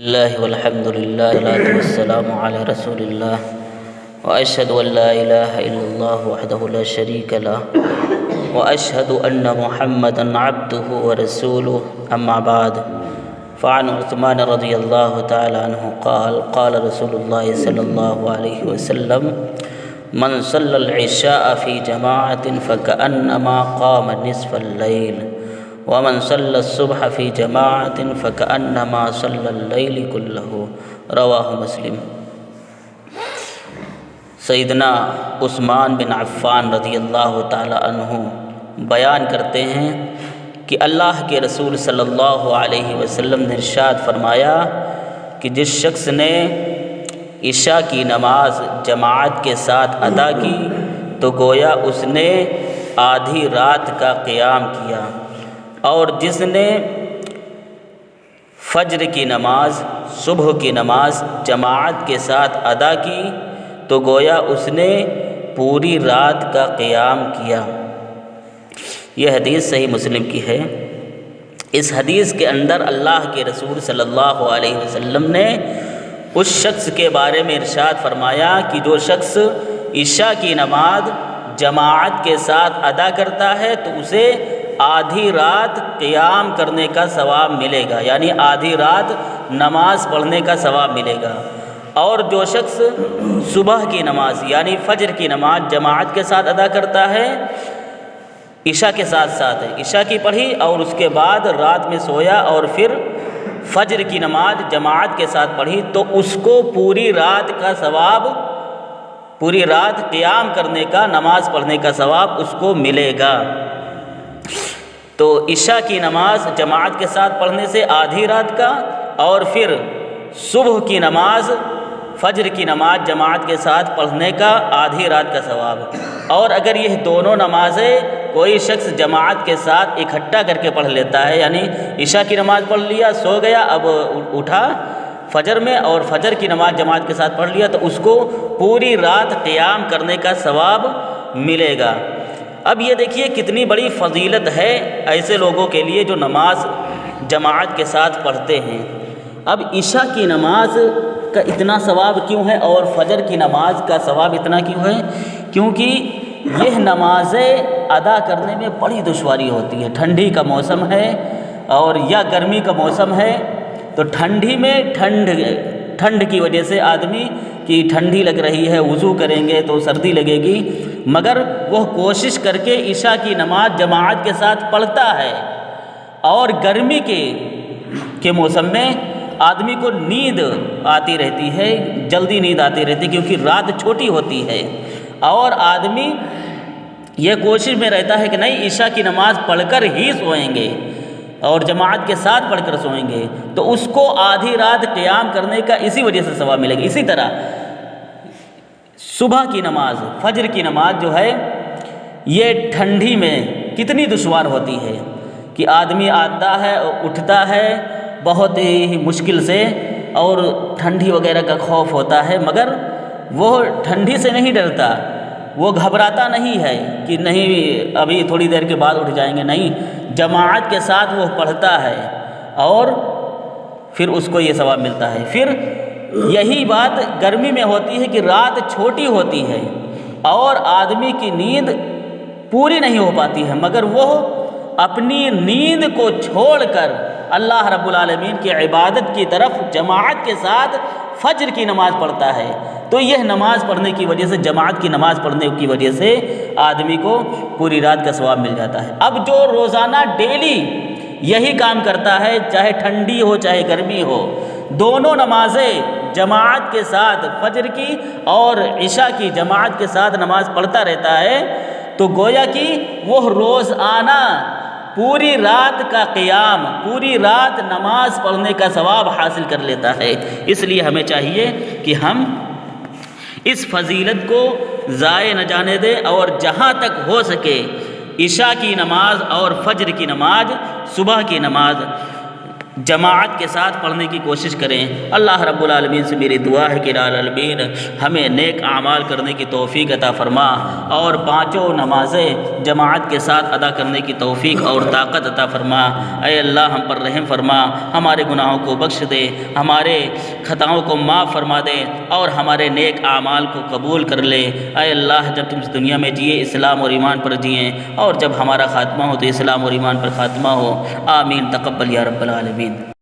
اللہ والحمد للہ والصلاۃ والسلام علی رسول اللہ واشہد ان لا الہ الا اللہ وحدہ لا شریک لہ واشہد ان محمدا عبدہ ورسولہ اما بعد فعن عثمان رضی اللہ تعالی عنہ قال قال رسول اللہ صلی اللہ علیہ وسلم من صلی العشاء فی جماعت فکأنما قام نصف اللیل ومن صلی الصبح فی جماعت فکأنما صلی اللیل کلہ رواہ مسلم۔ سیدنا عثمان بن عفان رضی اللہ تعالی عنہ بیان کرتے ہیں کہ اللہ کے رسول صلی اللہ علیہ وسلم نے ارشاد فرمایا کہ جس شخص نے عشاء کی نماز جماعت کے ساتھ ادا کی تو گویا اس نے آدھی رات کا قیام کیا، اور جس نے فجر کی نماز صبح کی نماز جماعت کے ساتھ ادا کی تو گویا اس نے پوری رات کا قیام کیا۔ یہ حدیث صحیح مسلم کی ہے۔ اس حدیث کے اندر اللہ کے رسول صلی اللہ علیہ وسلم نے اس شخص کے بارے میں ارشاد فرمایا کہ جو شخص عشاء کی نماز جماعت کے ساتھ ادا کرتا ہے تو اسے آدھی رات قیام کرنے کا ثواب ملے گا، یعنی آدھی رات نماز پڑھنے کا ثواب ملے گا۔ اور جو شخص صبح کی نماز یعنی فجر کی نماز جماعت کے ساتھ ادا کرتا ہے، عشاء کے ساتھ ساتھ عشاء کی پڑھی اور اس کے بعد رات میں سویا اور پھر فجر کی نماز جماعت کے ساتھ پڑھی تو اس کو پوری رات کا ثواب، پوری رات قیام کرنے کا، نماز پڑھنے کا ثواب اس کو ملے گا۔ تو عشاء کی نماز جماعت کے ساتھ پڑھنے سے آدھی رات کا، اور پھر صبح کی نماز فجر کی نماز جماعت کے ساتھ پڑھنے کا آدھی رات کا ثواب۔ اور اگر یہ دونوں نمازیں کوئی شخص جماعت کے ساتھ اکٹھا کر کے پڑھ لیتا ہے، یعنی عشاء کی نماز پڑھ لیا، سو گیا، اب اٹھا فجر میں اور فجر کی نماز جماعت کے ساتھ پڑھ لیا، تو اس کو پوری رات قیام کرنے کا ثواب ملے گا۔ اب یہ دیکھیے کتنی بڑی فضیلت ہے ایسے لوگوں کے لیے جو نماز جماعت کے ساتھ پڑھتے ہیں۔ اب عشاء کی نماز کا اتنا ثواب کیوں ہے اور فجر کی نماز کا ثواب اتنا کیوں ہے؟ کیونکہ یہ نمازیں ادا کرنے میں بڑی دشواری ہوتی ہے۔ ٹھنڈی کا موسم ہے اور یا گرمی کا موسم ہے، تو ٹھنڈی میں ٹھنڈ کی وجہ سے آدمی کی ٹھنڈی لگ رہی ہے، وضو کریں گے تو سردی لگے گی، مگر وہ کوشش کر کے عشاء کی نماز جماعت کے ساتھ پڑھتا ہے۔ اور گرمی کے موسم میں آدمی کو نیند آتی رہتی ہے، جلدی نیند آتی رہتی ہے کیونکہ رات چھوٹی ہوتی ہے، اور آدمی یہ کوشش میں رہتا ہے کہ نہیں عشاء کی نماز پڑھ کر ہی سوئیں گے اور جماعت کے ساتھ پڑھ کر سوئیں گے، تو اس کو آدھی رات قیام کرنے کا اسی وجہ سے ثواب ملے گا۔ اسی طرح صبح کی نماز فجر کی نماز جو ہے یہ ٹھنڈی میں کتنی دشوار ہوتی ہے کہ آدمی آتا ہے اٹھتا ہے بہت ہی مشکل سے، اور ٹھنڈی وغیرہ کا خوف ہوتا ہے، مگر وہ ٹھنڈی سے نہیں ڈرتا، وہ گھبراتا نہیں ہے کہ نہیں ابھی تھوڑی دیر کے بعد اٹھ جائیں گے، نہیں، جماعت کے ساتھ وہ پڑھتا ہے اور پھر اس کو یہ ثواب ملتا ہے۔ پھر یہی بات گرمی میں ہوتی ہے کہ رات چھوٹی ہوتی ہے اور آدمی کی نیند پوری نہیں ہو پاتی ہے، مگر وہ اپنی نیند کو چھوڑ کر اللہ رب العالمین کی عبادت کی طرف جماعت کے ساتھ فجر کی نماز پڑھتا ہے، تو یہ نماز پڑھنے کی وجہ سے، جماعت کی نماز پڑھنے کی وجہ سے آدمی کو پوری رات کا ثواب مل جاتا ہے۔ اب جو روزانہ ڈیلی یہی کام کرتا ہے، چاہے ٹھنڈی ہو چاہے گرمی ہو، دونوں نمازیں جماعت کے ساتھ فجر کی اور عشاء کی جماعت کے ساتھ نماز پڑھتا رہتا ہے، تو گویا کہ وہ روزانہ پوری رات کا قیام، پوری رات نماز پڑھنے کا ثواب حاصل کر لیتا ہے۔ اس لیے ہمیں چاہیے کہ ہم اس فضیلت کو ضائع نہ جانے دیں، اور جہاں تک ہو سکے عشاء کی نماز اور فجر کی نماز، صبح کی نماز جماعت کے ساتھ پڑھنے کی کوشش کریں۔ اللہ رب العالمین سے میری دعا ہے کہ العالمین ہمیں نیک اعمال کرنے کی توفیق عطا فرما اور پانچوں نمازیں جماعت کے ساتھ ادا کرنے کی توفیق اور طاقت عطا فرما۔ اے اللہ ہم پر رحم فرما، ہمارے گناہوں کو بخش دے، ہمارے خطاؤں کو معاف فرما دے اور ہمارے نیک اعمال کو قبول کر لے۔ اے اللہ جب تم اس دنیا میں جیے اسلام اور ایمان پر جئیں، اور جب ہمارا خاتمہ ہو تو اسلام اور ایمان پر خاتمہ ہو۔ آمین، تقبل یا رب العالمین۔